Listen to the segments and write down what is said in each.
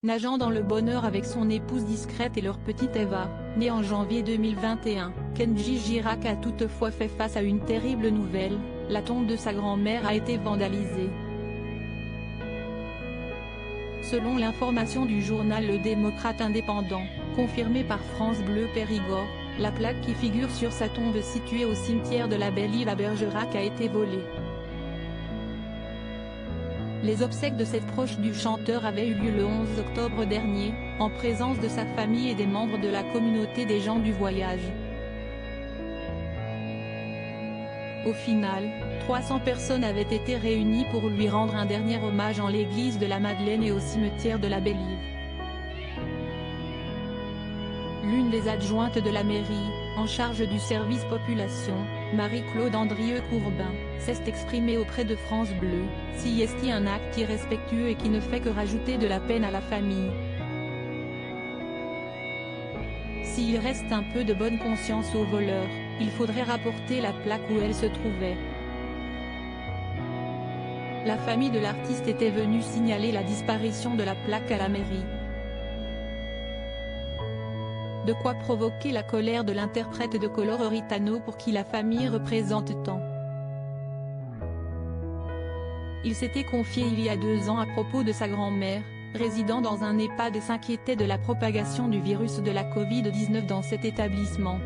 Nageant dans le bonheur avec son épouse discrète et leur petite Eva, née en janvier 2021, Kenji Girac a toutefois fait face à une terrible nouvelle, la tombe de sa grand-mère a été vandalisée. Selon l'information du journal Le Démocrate indépendant, confirmée par France Bleu Périgord, la plaque qui figure sur sa tombe située au cimetière de la Belle-Île à Bergerac a été volée. Les obsèques de cette proche du chanteur avaient eu lieu le 11 octobre dernier, en présence de sa famille et des membres de la communauté des gens du voyage. Au final, 300 personnes avaient été réunies pour lui rendre un dernier hommage en l'église de la Madeleine et au cimetière de la Belle-Île. L'une des adjointes de la mairie, en charge du service population, Marie-Claude Andrieux-Courbin, s'est exprimée auprès de France Bleu, c'est un acte irrespectueux et qui ne fait que rajouter de la peine à la famille. S'il reste un peu de bonne conscience aux voleurs, il faudrait rapporter la plaque où elle se trouvait. La famille de l'artiste était venue signaler la disparition de la plaque à la mairie. De quoi provoquer la colère de l'interprète de Coloreritano pour qui la famille représente tant. Il s'était confié il y a 2 ans à propos de sa grand-mère, résidant dans un EHPAD et s'inquiétait de la propagation du virus de la Covid-19 dans cet établissement.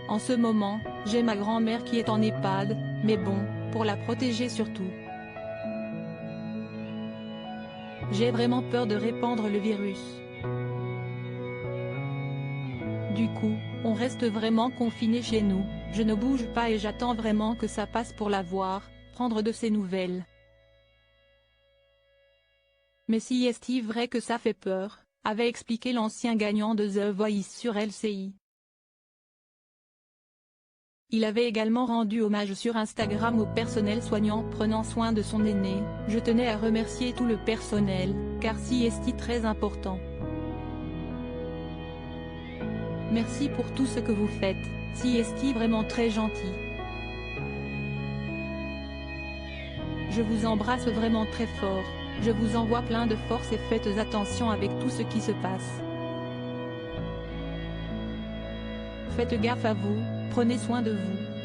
En ce moment, j'ai ma grand-mère qui est en EHPAD, mais bon, pour la protéger surtout. J'ai vraiment peur de répandre le virus. Du coup, on reste vraiment confiné chez nous, je ne bouge pas et j'attends vraiment que ça passe pour la voir, prendre de ses nouvelles. Mais si est-il vrai que ça fait peur, avait expliqué l'ancien gagnant de The Voice sur LCI. Il avait également rendu hommage sur Instagram au personnel soignant prenant soin de son aîné. Je tenais à remercier tout le personnel, car c'est très important. Merci pour tout ce que vous faites, c'est vraiment très gentil. Je vous embrasse vraiment très fort, je vous envoie plein de force et faites attention avec tout ce qui se passe. Faites gaffe à vous, prenez soin de vous.